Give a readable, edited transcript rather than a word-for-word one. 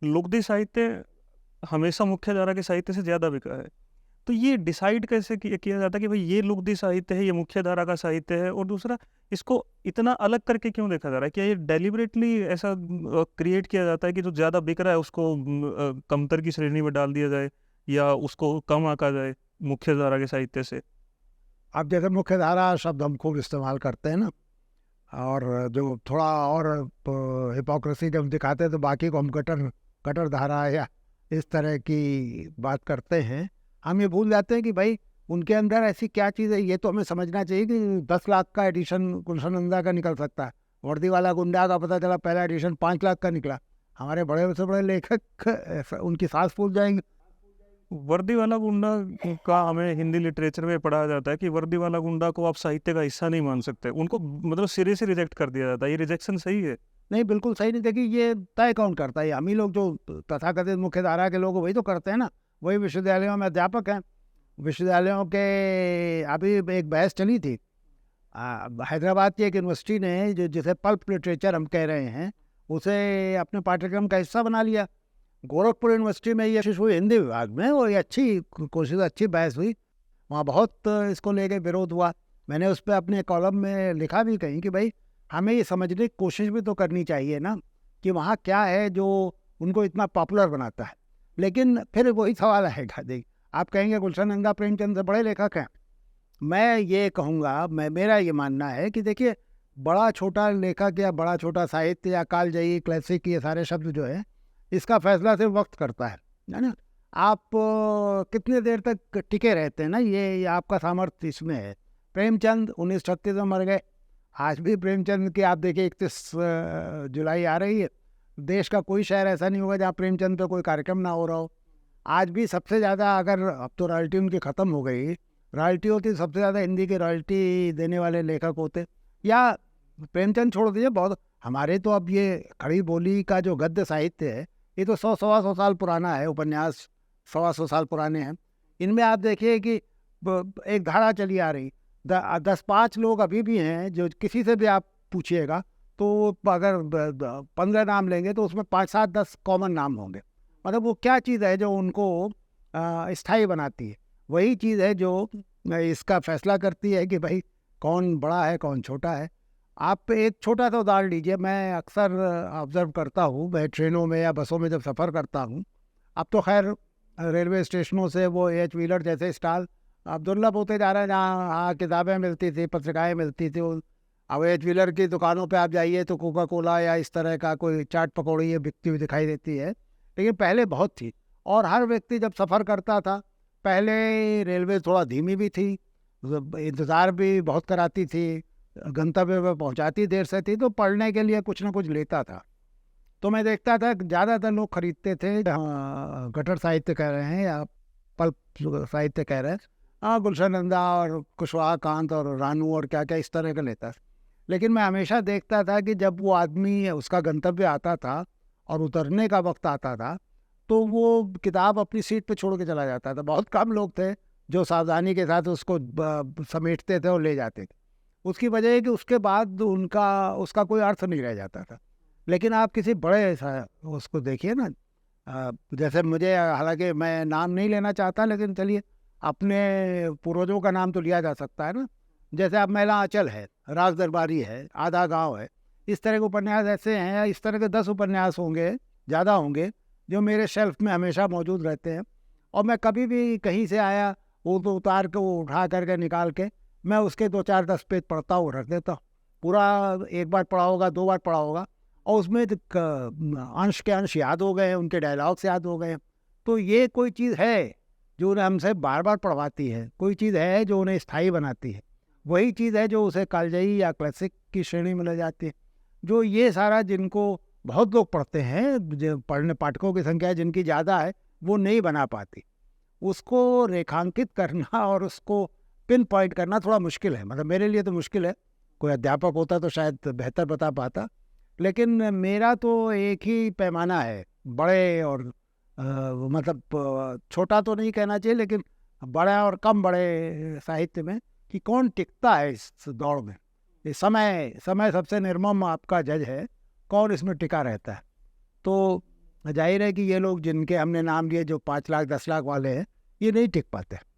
लुगदी साहित्य हमेशा मुख्य धारा के साहित्य से ज़्यादा बिका है। तो ये डिसाइड कैसे किया जाता है कि भाई ये लुगदी साहित्य है, ये मुख्य धारा का साहित्य है? और दूसरा, इसको इतना अलग करके क्यों देखा जा रहा है? क्या ये डेलिबरेटली ऐसा क्रिएट किया जाता है कि जो ज़्यादा बिक रहा है उसको कमतर की श्रेणी में डाल दिया जाए, या उसको कम आंका जाए मुख्य धारा के साहित्य से? अब जैसे मुख्य धारा शब्द हम खूब इस्तेमाल करते हैं ना, और जो थोड़ा और हिपोक्रेसी जब दिखाते हैं तो बाकी को हम कटर कटर धारा या इस तरह की बात करते हैं। हम ये भूल जाते हैं कि भाई उनके अंदर ऐसी क्या चीज़ है। ये तो हमें समझना चाहिए कि 10 लाख का एडिशन गुलशन का निकल सकता है। वर्दी वाला गुंडा का पता चला पहला एडिशन 5 लाख का निकला। हमारे बड़े से बड़े लेखक उनकी सांस फूल जाएंगे। वर्दी वाला गुंडा का हमें हिंदी लिटरेचर में पढ़ाया जाता है कि वर्दी वाला गुंडा को आप साहित्य का हिस्सा नहीं मान सकते, उनको मतलब सिरे से रिजेक्ट कर दिया जाता है। ये रिजेक्शन सही है? नहीं, बिल्कुल सही नहीं। देखिए, ये तय कौन करता है? हम ही लोग जो तथाकथित मुख्य धारा के लोग वही तो करते हैं ना। वही विश्वविद्यालयों में अध्यापक हैं। विश्वविद्यालयों के अभी एक बहस चली थी। हैदराबाद की एक यूनिवर्सिटी ने जो जिसे पल्प लिटरेचर हम कह रहे हैं उसे अपने पाठ्यक्रम का हिस्सा बना लिया। गोरखपुर यूनिवर्सिटी में ये कोशिश हुई हिंदी विभाग में, और ये अच्छी कोशिश, अच्छी बहस हुई। वहाँ बहुत इसको लेके विरोध हुआ। मैंने उस पर अपने कॉलम में लिखा भी कहीं कि भाई हमें ये समझने की कोशिश भी तो करनी चाहिए ना कि वहाँ क्या है जो उनको इतना पॉपुलर बनाता है। लेकिन फिर वही सवाल आएगा। देख, आप कहेंगे गुलशन नंदा प्रेमचंद से बड़े लेखक हैं। मैं ये कहूँगा, मेरा ये मानना है कि देखिए, बड़ा छोटा लेखक या बड़ा छोटा साहित्य या कालजयी, क्लासिक, ये सारे शब्द जो है, इसका फैसला सिर्फ वक्त करता है ना। आप कितने देर तक टिके रहते हैं ना, ये आपका सामर्थ्य इसमें है। प्रेमचंद 1936 में मर गए। आज भी प्रेमचंद की आप देखिए 31 जुलाई आ रही है, देश का कोई शहर ऐसा नहीं होगा जहाँ प्रेमचंद पे कोई कार्यक्रम ना हो रहा हो। आज भी सबसे ज़्यादा, अगर अब तो रॉयल्टी उनकी ख़त्म हो गई, रॉयल्टी होती सबसे ज़्यादा हिंदी की रॉयल्टी देने वाले लेखक होते। या प्रेमचंद छोड़ दीजिए, बहुत हमारे तो अब ये खड़ी बोली का जो गद्य साहित्य है, ये तो 100-125 साल पुराना है। उपन्यास 125 साल पुराने हैं। इनमें आप देखिए कि एक धारा चली आ रही। 10-5 लोग अभी भी हैं जो किसी से भी आप पूछिएगा तो अगर 15 नाम लेंगे तो उसमें 5-7-10 कॉमन नाम होंगे। मतलब वो क्या चीज़ है जो उनको स्थायी बनाती है? वही चीज़ है जो इसका फैसला करती है कि भाई कौन बड़ा है कौन छोटा है। आप एक छोटा सा उदाहरण लीजिए। मैं अक्सर ऑब्जर्व करता हूँ, मैं ट्रेनों में या बसों में जब सफ़र करता हूँ, अब तो खैर रेलवे स्टेशनों से वो एच व्हीलर जैसे स्टॉल अब दुर्लभ होते जा रहे हैं, जहाँ किताबें मिलती थी, पत्रिकाएं मिलती थी। अब एच व्हीलर की दुकानों पे आप जाइए तो कोका कोला या इस तरह का कोई चाट पकौड़ी ये बिकती हुई दिखाई देती है। लेकिन पहले बहुत थी, और हर व्यक्ति जब सफ़र करता था, पहले रेलवे थोड़ा धीमी भी थी, इंतज़ार भी बहुत कराती थी, गंतव्य पर पहुंचाती देर से थी, तो पढ़ने के लिए कुछ ना कुछ लेता था। तो मैं देखता था ज़्यादातर लोग खरीदते थे, गटर साहित्य कह रहे हैं या पल्प साहित्य कह रहे हैं, गुलशन नंदा और कुशवाहा कांत और रानू और क्या क्या इस तरह का लेता था। लेकिन मैं हमेशा देखता था कि जब वो आदमी उसका गंतव्य आता था और उतरने का वक्त आता था, तो वो किताब अपनी सीट पे छोड़ के चला जाता था। बहुत कम लोग थे जो सावधानी के साथ उसको समेटते थे और ले जाते थे। उसकी वजह है कि उसके बाद उसका कोई अर्थ नहीं रह जाता था। लेकिन आप किसी बड़े उसको देखिए ना, जैसे मुझे, हालांकि मैं नाम नहीं लेना चाहता, लेकिन चलिए अपने पूर्वजों का नाम तो लिया जा सकता है ना। जैसे अब मैला आंचल है, राज दरबारी है, आधा गांव है, इस तरह के उपन्यास ऐसे हैं। इस तरह के 10 उपन्यास होंगे, ज़्यादा होंगे, जो मेरे शेल्फ में हमेशा मौजूद रहते हैं। और मैं कभी भी कहीं से आया, वो तो उतार के, वो उठा करके निकाल के मैं उसके 2-4-10 पेज पढ़ता हूँ, रख देता हूँ। पूरा एक बार पढ़ा होगा, 2 बार पढ़ा होगा, और उसमें अंश के अंश याद हो गए, उनके डायलॉग्स याद हो गए। तो ये कोई चीज़ है जो उन्हें हमसे बार बार पढ़वाती है, कोई चीज़ है जो उन्हें स्थायी बनाती है। वही चीज़ है जो उसे कालजयी या क्लासिक की श्रेणी में ले जाती है। जो ये सारा, जिनको बहुत लोग पढ़ते हैं, जो पढ़ने पाठकों की संख्या जिनकी ज़्यादा है, वो नहीं बना पाती। उसको रेखांकित करना और उसको पिन पॉइंट करना थोड़ा मुश्किल है। मतलब मेरे लिए तो मुश्किल है। कोई अध्यापक होता तो शायद बेहतर बता पाता। लेकिन मेरा तो एक ही पैमाना है, बड़े और मतलब छोटा तो नहीं कहना चाहिए, लेकिन बड़ा और कम बड़े साहित्य में, कि कौन टिकता है इस दौड़ में। ये समय सबसे निर्मम आपका जज है, कौन इसमें टिका रहता है। तो जाहिर है कि ये लोग जिनके हमने नाम लिए जो 5 लाख 10 लाख वाले हैं, ये नहीं टिक पाते।